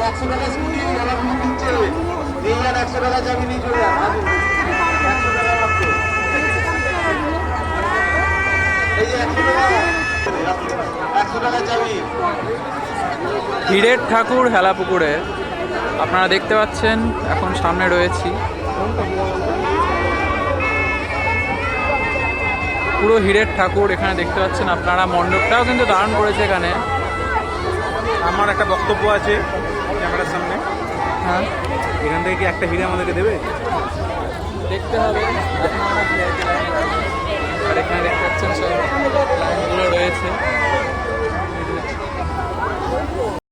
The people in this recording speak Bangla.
100 টাকা স্কুটি এলা ফোন দিচ্ছে, নিয়ে যান 100 টাকা চাবি নিয়ে চলে যান। 100 টাকা মাত্র, এই যে 100 টাকা, 100 টাকা চাবি। হীরের ঠাকুর হেলাপুকুরে আপনারা দেখতে পাচ্ছেন, এখন সামনে রয়েছি। পুরো হীরের ঠাকুর এখানে দেখতে পাচ্ছেন আপনারা। মণ্ডপটাও কিন্তু দারুণ করেছে এখানে। আমার একটা বক্তব্য আছে ক্যামেরার সামনে। হ্যাঁ, এখান থেকে কি একটা হিরে আমাদেরকে দেবে? দেখতে হবে। এখন আমরা